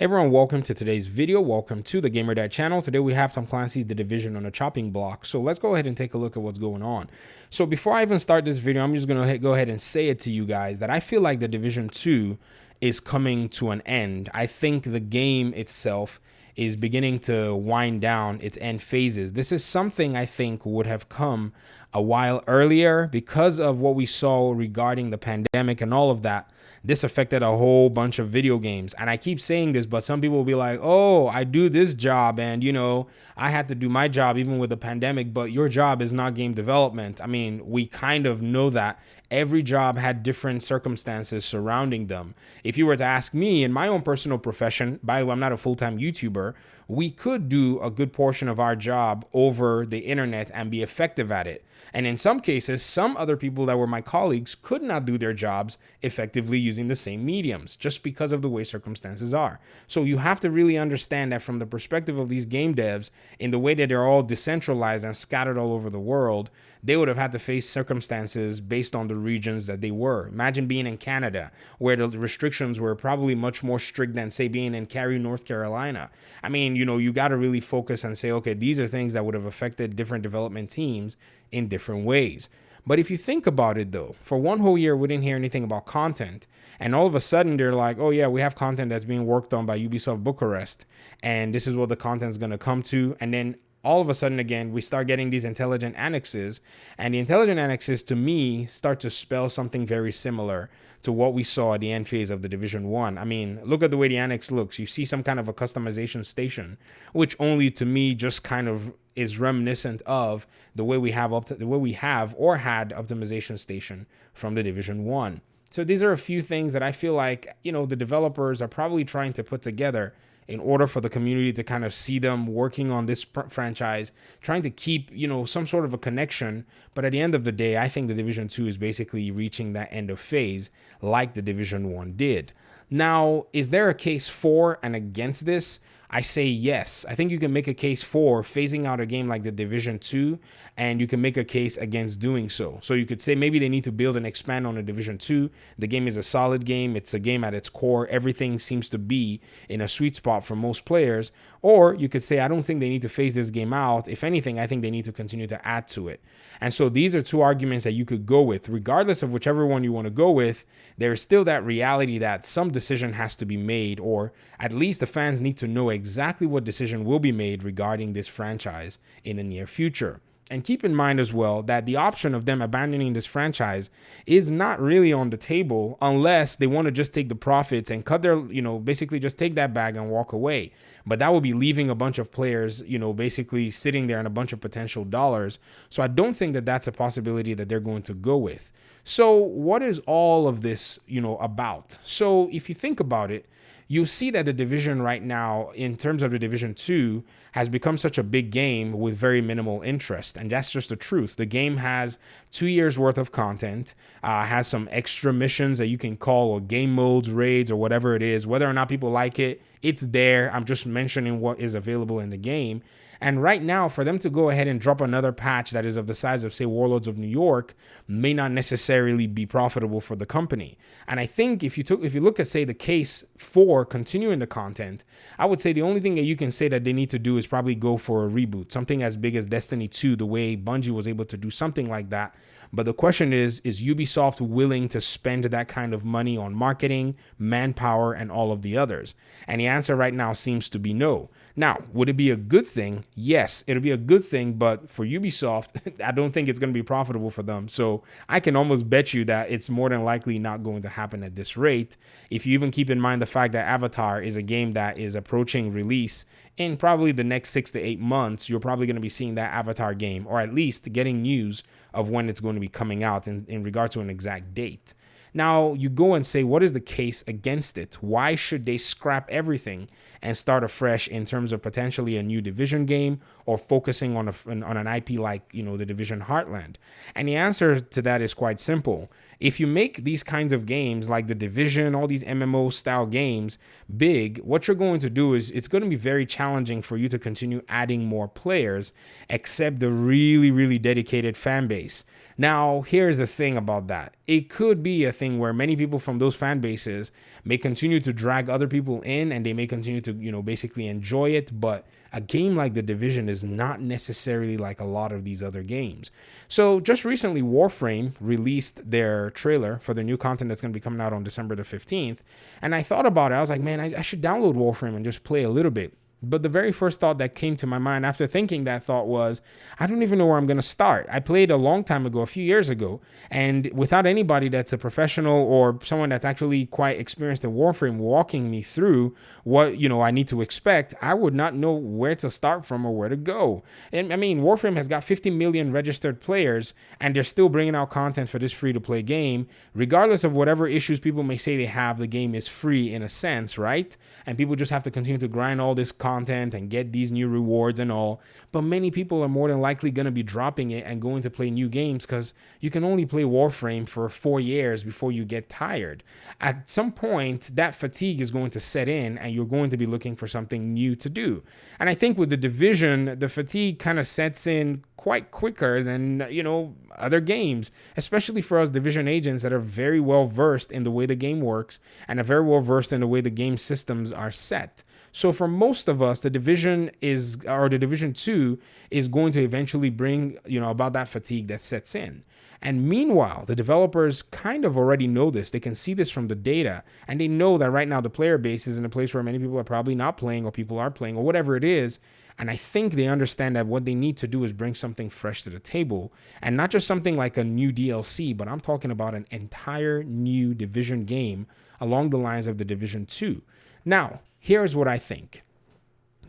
Everyone, welcome to today's video. Welcome to the Gamer Dad channel. Today we have Tom Clancy's The Division on a chopping block. So let's go ahead and take a look at what's going on. So before I even start this video, I'm just going to go ahead and say it to you guys that I feel like The Division 2 is coming to an end. I think the game itself is beginning to wind down its end phases. This is something I think would have come a while earlier because of what we saw regarding the pandemic and all of that. This affected a whole bunch of video games. And I keep saying this, but some people will be like, oh, I do this job and, I had to do my job even with the pandemic, but your job is not game development. I mean, we kind of know that every job had different circumstances surrounding them. If you were to ask me in my own personal profession, by the way, I'm not a full-time YouTuber, we could do a good portion of our job over the internet and be effective at it. And in some cases, some other people that were my colleagues could not do their jobs effectively using the same mediums just because of the way circumstances are. So you have to really understand that from the perspective of these game devs, in the way that they're all decentralized and scattered all over the world, they would have had to face circumstances based on the regions that they were. Imagine being in Canada, where the restrictions were probably much more strict than, say, being in Cary, North Carolina. I mean, you got to really focus and say, okay, these are things that would have affected different development teams in different ways. But if you think about it, though, for one whole year, we didn't hear anything about content. And all of a sudden, they're like, oh, yeah, we have content that's being worked on by Ubisoft Bucharest. And this is what the content is going to come to. And then all of a sudden, again, we start getting these intelligent annexes. And the intelligent annexes, to me, start to spell something very similar to what we saw at the end phase of the Division 1. I mean, look at the way the annex looks. You see some kind of a customization station, which only to me just kind of is reminiscent of the way we have or had optimization station from the Division 1. So these are a few things that I feel like, the developers are probably trying to put together in order for the community to kind of see them working on this franchise, trying to keep, some sort of a connection. But at the end of the day, I think the Division 2 is basically reaching that end of phase like the Division 1 did. Now, is there a case for and against this? I say yes. I think you can make a case for phasing out a game like the Division 2, and you can make a case against doing so. So you could say maybe they need to build and expand on the Division 2. The game is a solid game. It's a game at its core. Everything seems to be in a sweet spot for most players. Or you could say, I don't think they need to phase this game out. If anything, I think they need to continue to add to it. And so these are two arguments that you could go with. Regardless of whichever one you want to go with, there's still that reality that some decision has to be made, or at least the fans need to know exactly what decision will be made regarding this franchise in the near future. And keep in mind as well that the option of them abandoning this franchise is not really on the table unless they want to just take the profits and cut their, basically just take that bag and walk away. But that would be leaving a bunch of players, basically sitting there and a bunch of potential dollars. So I don't think that that's a possibility that they're going to go with. So what is all of this, about? So if you think about it, you see that the Division right now, in terms of the Division 2, has become such a big game with very minimal interest. And that's just the truth. The game has 2 years worth of content, has some extra missions that you can call, or game modes, raids, or whatever it is. Whether or not people like it, it's there. I'm just mentioning what is available in the game. And right now, for them to go ahead and drop another patch that is of the size of, say, Warlords of New York may not necessarily be profitable for the company. And I think if you look at, say, the case for continuing the content, I would say the only thing that you can say that they need to do is probably go for a reboot, something as big as Destiny 2, the way Bungie was able to do something like that. But the question is Ubisoft willing to spend that kind of money on marketing, manpower, and all of the others? And the answer right now seems to be no. Now, would it be a good thing? Yes, it'll be a good thing, but for Ubisoft, I don't think it's going to be profitable for them. So I can almost bet you that it's more than likely not going to happen at this rate. If you even keep in mind the fact that Avatar is a game that is approaching release in probably the next 6 to 8 months, you're probably going to be seeing that Avatar game, or at least getting news of when it's going to be coming out in regard to an exact date. Now, you go and say, what is the case against it? Why should they scrap everything and start afresh in terms of potentially a new Division game, or focusing on an IP like, the Division Heartland? And the answer to that is quite simple. If you make these kinds of games like the Division, all these MMO style games big, what you're going to do is it's going to be very challenging for you to continue adding more players, except the really, really dedicated fan base. Now, here's the thing about that. It could be a thing where many people from those fan bases may continue to drag other people in and they may continue to, basically enjoy it. But a game like The Division is not necessarily like a lot of these other games. So just recently, Warframe released their trailer for their new content that's going to be coming out on December the 15th. And I thought about it. I was like, man, I should download Warframe and just play a little bit. But the very first thought that came to my mind after thinking that thought was, I don't even know where I'm going to start. I played a long time ago, a few years ago, and without anybody that's a professional or someone that's actually quite experienced in Warframe walking me through what, I need to expect, I would not know where to start from or where to go. And I mean, Warframe has got 50 million registered players, and they're still bringing out content for this free-to-play game. Regardless of whatever issues people may say they have, the game is free in a sense, right? And people just have to continue to grind all this content and get these new rewards and all. But many people are more than likely going to be dropping it and going to play new games because you can only play Warframe for 4 years before you get tired. At some point, that fatigue is going to set in and you're going to be looking for something new to do. And I think with The Division, the fatigue kind of sets in quite quicker than, other games, especially for us Division agents that are very well versed in the way the game works and are very well versed in the way the game systems are set. So for most of us, the Division 2 is going to eventually bring, about that fatigue that sets in. And meanwhile, the developers kind of already know this. They can see this from the data, and they know that right now the player base is in a place where many people are probably not playing or people are playing or whatever it is. And I think they understand that what they need to do is bring something fresh to the table, and not just something like a new DLC, but I'm talking about an entire new Division game along the lines of the Division 2. Now, here's what I think.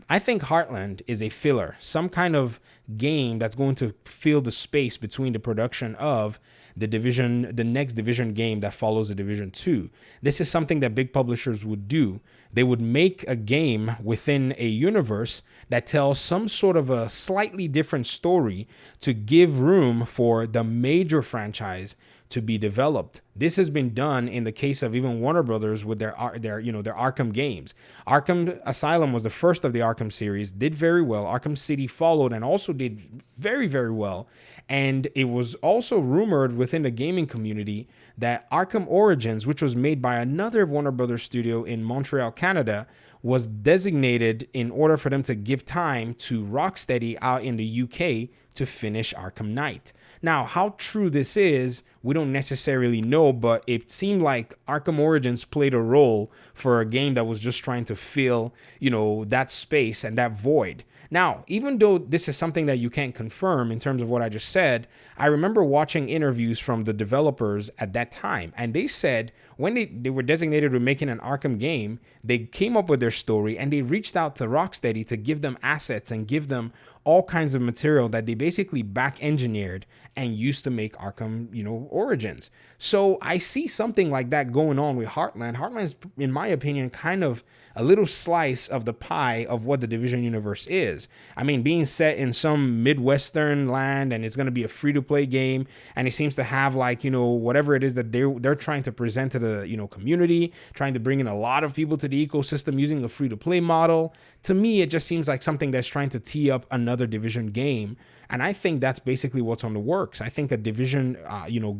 I think Heartland is a filler, some kind of game that's going to fill the space between the production of the next Division game that follows the Division 2. This is something that big publishers would do. They would make a game within a universe that tells some sort of a slightly different story to give room for the major franchise to be developed. This has been done in the case of even Warner Brothers with their Arkham games. Arkham Asylum was the first of the Arkham series, did very well. Arkham City followed and also did very, very well. And it was also rumored within the gaming community that Arkham Origins, which was made by another Warner Brothers studio in Montreal, Canada, was designated in order for them to give time to Rocksteady out in the UK to finish Arkham Knight. Now, how true this is, we don't necessarily know, but it seemed like Arkham Origins played a role for a game that was just trying to fill, that space and that void. Now, even though this is something that you can't confirm in terms of what I just said, I remember watching interviews from the developers at that time, and they said when they were designated with making an Arkham game, they came up with their story and they reached out to Rocksteady to give them assets and give them all kinds of material that they basically back engineered and used to make Arkham, Origins. So I see something like that going on with Heartland. Heartland's, in my opinion, kind of a little slice of the pie of what the Division universe is. I mean, being set in some Midwestern land, and it's going to be a free-to-play game, and it seems to have whatever it is that they're trying to present to the community, trying to bring in a lot of people to the ecosystem using a free-to-play model. To me, it just seems like something that's trying to tee up another Division game. And I think that's basically what's on the works. I think a Division,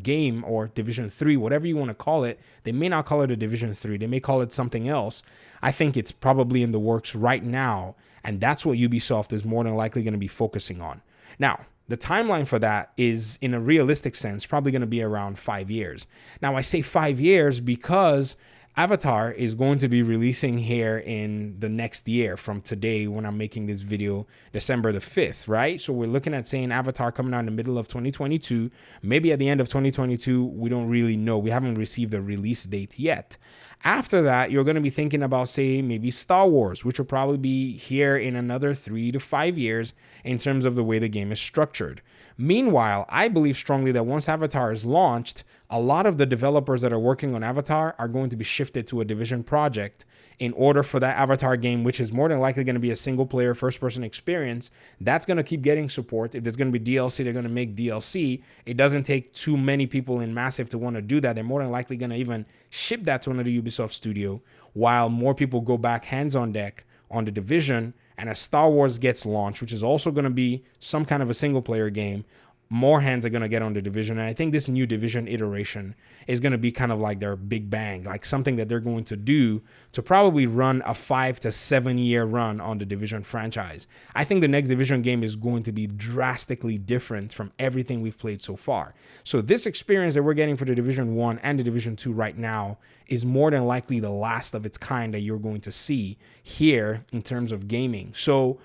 game or Division 3, whatever you want to call it, they may not call it a Division 3. They may call it something else. I think it's probably in the works right now. And that's what Ubisoft is more than likely going to be focusing on. Now, the timeline for that is, in a realistic sense, probably going to be around 5 years. Now, I say 5 years because Avatar is going to be releasing here in the next year from today when I'm making this video, December the 5th, right? So we're looking at saying Avatar coming out in the middle of 2022, maybe at the end of 2022. We don't really know. We haven't received a release date yet. After that, you're going to be thinking about, say, maybe Star Wars, which will probably be here in another 3 to 5 years in terms of the way the game is structured. Meanwhile, I believe strongly that once Avatar is launched, a lot of the developers that are working on Avatar are going to be shifted to a Division project in order for that Avatar game, which is more than likely going to be a single-player, first-person experience, that's going to keep getting support. If there's going to be DLC, they're going to make DLC. It doesn't take too many people in Massive to want to do that. They're more than likely going to even ship that to another Ubisoft studio, while more people go back hands on deck on the Division. And as Star Wars gets launched, which is also going to be some kind of a single-player game, more hands are going to get on the Division. And I think this new Division iteration is going to be kind of like their big bang, like something that they're going to do to probably run a 5 to 7 year run on the Division franchise. I think the next Division game is going to be drastically different from everything we've played so far. So this experience that we're getting for the Division 1 and the Division 2 right now is more than likely the last of its kind that you're going to see here in terms of gaming. So,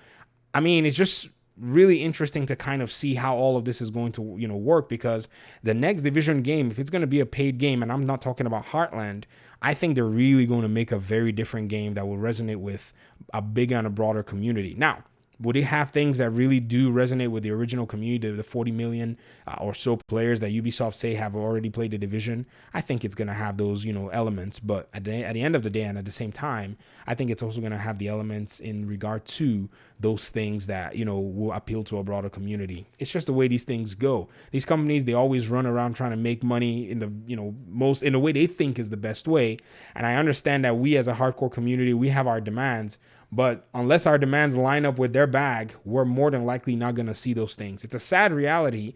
I mean, it's just really interesting to kind of see how all of this is going to, work, because the next Division game, if it's going to be a paid game, and I'm not talking about Heartland, I think they're really going to make a very different game that will resonate with a bigger and a broader community. Now, would it have things that really do resonate with the original community, the 40 million or so players that Ubisoft say have already played the Division? I think it's going to have those, elements. But at the end of the day, and at the same time, I think it's also going to have the elements in regard to those things that, will appeal to a broader community. It's just the way these things go. These companies, they always run around trying to make money in the, in the way they think is the best way. And I understand that we as a hardcore community, we have our demands. But unless our demands line up with their bag, we're more than likely not going to see those things. It's a sad reality,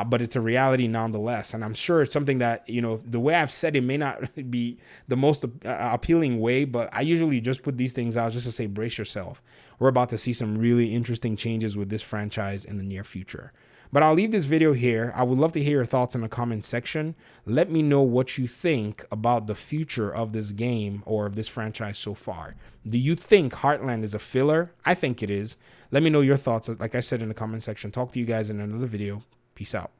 but it's a reality nonetheless. And I'm sure it's something that, the way I've said it may not be the most appealing way, but I usually just put these things out just to say, brace yourself. We're about to see some really interesting changes with this franchise in the near future. But I'll leave this video here. I would love to hear your thoughts in the comment section. Let me know what you think about the future of this game or of this franchise so far. Do you think Heartland is a filler? I think it is. Let me know your thoughts, like I said, in the comment section. Talk to you guys in another video. Peace out.